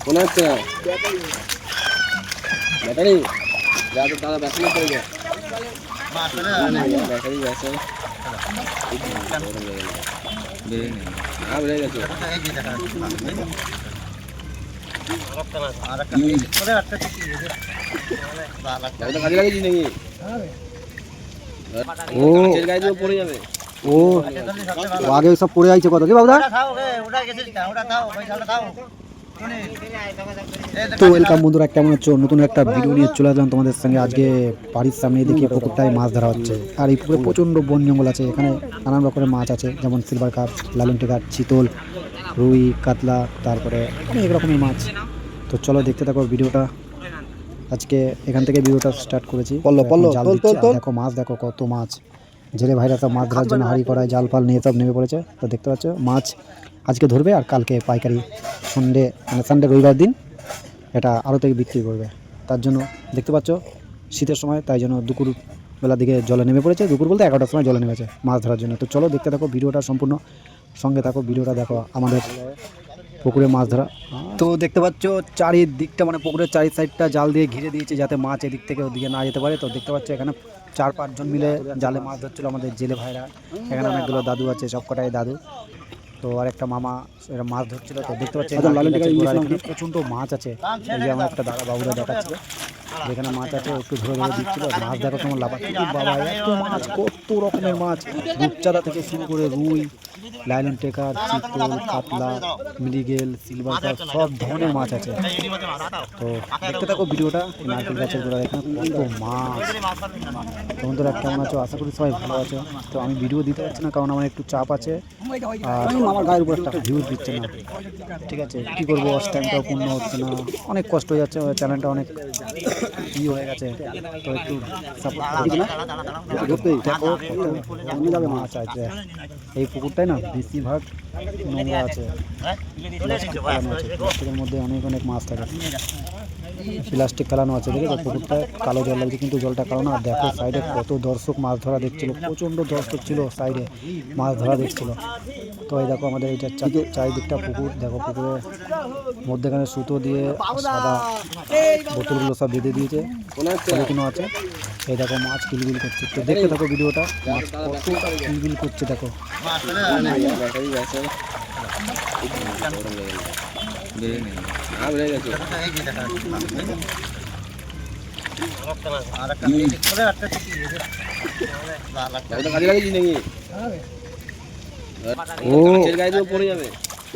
মনে হচ্ছে না ব্যাটারি যাদের দাদা ব্যাটারি পড়ে যায় ব্যাটারি গেছে বেড়ে গেছে কাজে লাগিয়েছি নাকি ও গাড়ি পড়ে যাবে ও আগে সব পড়ে যাচ্ছে কত কি বাবুদা। তো ওয়েলকাম বন্ধুরা, কেমন হচ্ছে? নতুন একটা ভিডিও নিয়ে চলে আসলাম তোমাদের সঙ্গে। আজকে বাড়ির সামনে দেখি পুকুরটায় মাছ ধরা হচ্ছে, আর এই পুকুরে প্রচণ্ড বন জঙ্গল আছে। এখানে নানান রকমের মাছ আছে, যেমন সিলভার কাপ, লালন টেকার, চিতল, রুই, কাতলা, তারপরে অনেক রকমের মাছ। তো চলো দেখতে থাকো ভিডিওটা। আজকে এখান থেকে ভিডিওটা স্টার্ট করেছি। দেখো মাছ, দেখো কত মাছ। জেলে ভাইরা সব মাছ ধরার জন্য হাঁড়ি কড়াই জাল ফাল নিয়ে সব নেমে পড়েছে। তো দেখতে পাচ্ছ মাছ আজকে ধরবে, আর কালকে পাইকারি সানডে রবিবার দিন এটা আরও থেকে বিক্রি করবে। তার জন্য দেখতে পাচ্ছ শীতের সময়, তাই জন্য দুপুর বেলার দিকে জলে নেমে পড়েছে। দুপুর বলতে 11টার সময় জলে নেমেছে মাছ ধরার জন্য। তো চলো দেখতে থাকো ভিডিওটা, সম্পূর্ণ সঙ্গে থাকো। ভিডিওটা দেখো আমাদের পুকুরে মাছ ধরা। তো দেখতে পাচ্ছ চারিদিকটা, মানে পুকুরের চারি সাইডটা জাল দিয়ে ঘিরে দিয়েছে, যাতে মাছ এদিক থেকে ওদিকে না যেতে পারে। তো দেখতে পাচ্ছ এখানে 4-5 জন মিলে জালে মাছ ধরছিল আমাদের জেলে ভাইরা। এখানে অনেকগুলো দাদু আছে, সবকটাই দাদু। তো আর একটা মামা এরা মাছ ধরছিল। তো দেখতে পাচ্ছি প্রচণ্ড মাছ আছে। এই যে আমার একটা দাদা বাবুরা দেখাচ্ছিল যেখানে মাছ আছে, একটু ধরে ধরে দিচ্ছিল। মাছ দেখো তোমার লাফাচ্ছিল, বাবা এত মাছ, কত রকমের মাছ, রূপচাঁদা থেকে শুরু করে রুই, লাইলন টেকার, চিতল, কাতলা, মৃগেল, সিলভার কাপ, সব ধরনের মাছ আছে। তো দেখতে থাকো ভিডিওটা। নারকেল গাছের গোড়া এখানে কত মাছ। বন্ধুরা কেমন আছো? আশা করি সবাই ভালো আছো। তো আমি ভিডিও দিতে পারছি না, কারণ আমার একটু চাপ আছে, আর আমার গায়ের উপর একটা ভিউজ দিচ্ছে না। ঠিক আছে, কী করবো, ওয়াচ টাইমটাও পূর্ণ হচ্ছে না, অনেক কষ্ট হয়ে যাচ্ছে, চ্যানেলটা অনেক হয়ে গেছে। তো একটু সাপোর্ট যাবে। মাছ আছে এই পুকুরটায় না, বেশিরভাগ নোংরা আছে, প্লাস্টিকের মধ্যে অনেক অনেক মাছ থাকে, প্লাস্টিক ফেলানো আছে। দেখে পুকুরটায় কালো জল লাগছে, কিন্তু জলটা কালো না। দেখো সাইডে কত দর্শক মাছ ধরা দেখছিল, প্রচণ্ড দর্শক ছিল সাইডে মাছ ধরা দেখছিল। তো এই দেখো আমাদের এইটা চারিদিকটা পুকুর। দেখো পুকুরের মধ্যেখানে সুতো দিয়ে সাদা বোতলগুলো সব বেঁধে দিয়েছে, কোনো আছে। এই দেখো মাছ কিলবিল করছে। তো দেখতে থাকো ভিডিওটা, মাছ কত কিলবিল করছে দেখো।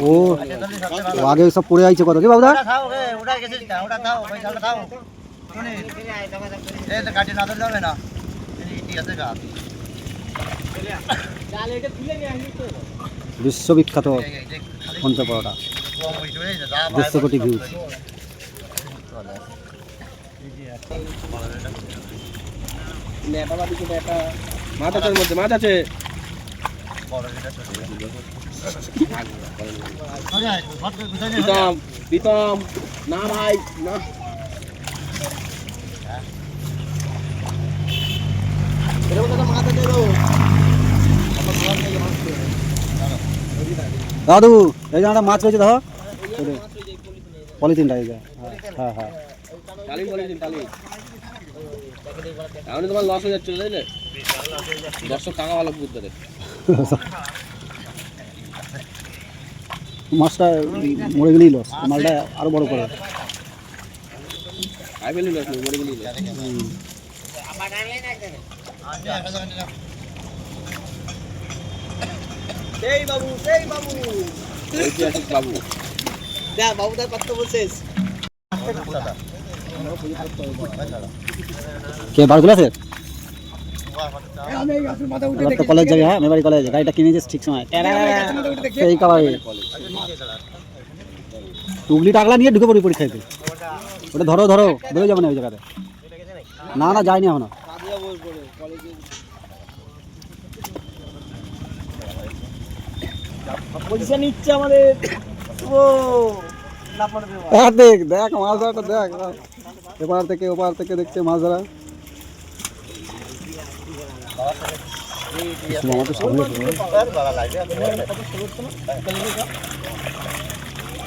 ও আগে সব পড়ে যাচ্ছে কত কি বাবুদা। বিশ্ববিখ্যাত পঞ্চা পরোটা, 150 কোটি ভিউজ। মাছ আছে, মধ্যে মাছ আছে। প্রীতম না ভাই না, দাদু এই যে মাছ হয়েছে দেখো, পলিথিনটা এই যে। হ্যাঁ হ্যাঁ, তাহলে তোমার লস হয়ে যাচ্ছে, বুঝলে? দর্শক টাকা ভালো বুঝতে দেয়। মাছটা মরে গেলেই লস, মালটা আরো বড় করে মরে গেলেই লস। কে বারগুলো আছে কলেজ যাবে। হ্যাঁ মেবারি কলেজ, গাড়িটা কিনেছিস ঠিক সময়। সেই কালারে টুগলি টাকলা নিয়ে ঢুকে পড়ি পরীক্ষাতে। ওটা ধরো ধরো, বেরো যাবে না ওই জায়গাতে। না না যায়নি এখনো। পজিশন নিচ্ছে আমাদের। দেখ দেখ মাছ ধরাটা দেখ, এপার থেকে ওপার থেকে দেখছে মাছ ধরা।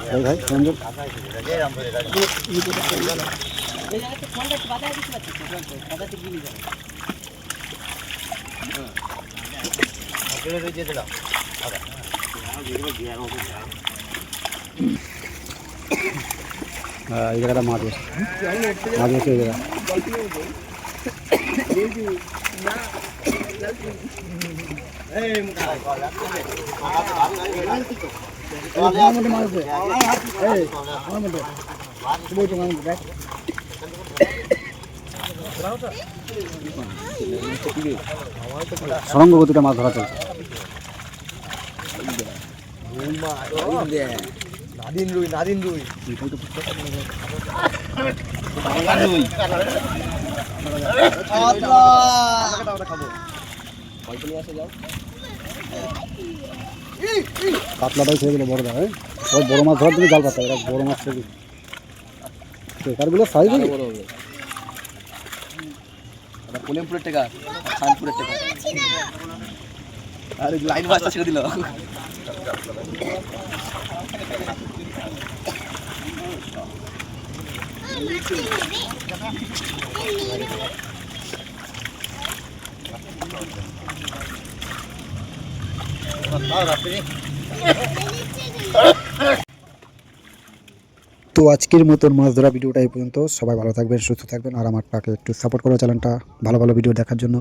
ভাই ভাই রঞ্জন এই জায়গাটা মাছ বসে এই জায়গা সরঙ্গ গতিটা মাছ ধরা চলছে। নাদিন রুই কাতলাটাই ছেড়ে দিল বড়দা। হ্যাঁ বড় মাছ ধরার জন্য জাল পাতা, এরা বড় মাছ ছেড়ে দিল। টেকারগুলো সাইজ বড় হবে। কলিমপুরের টেকা, খানপুরের টেকা, আর লাইন মাছটা ছেড়ে দিল। তো আজকের মতন মাছ ধরা ভিডিওটা এই পর্যন্ত। সবাই ভালো থাকবেন, সুস্থ থাকবেন, আর আমার পাকে একটু সাপোর্ট করো চ্যানেলটা ভালো ভালো ভিডিও দেখার জন্য।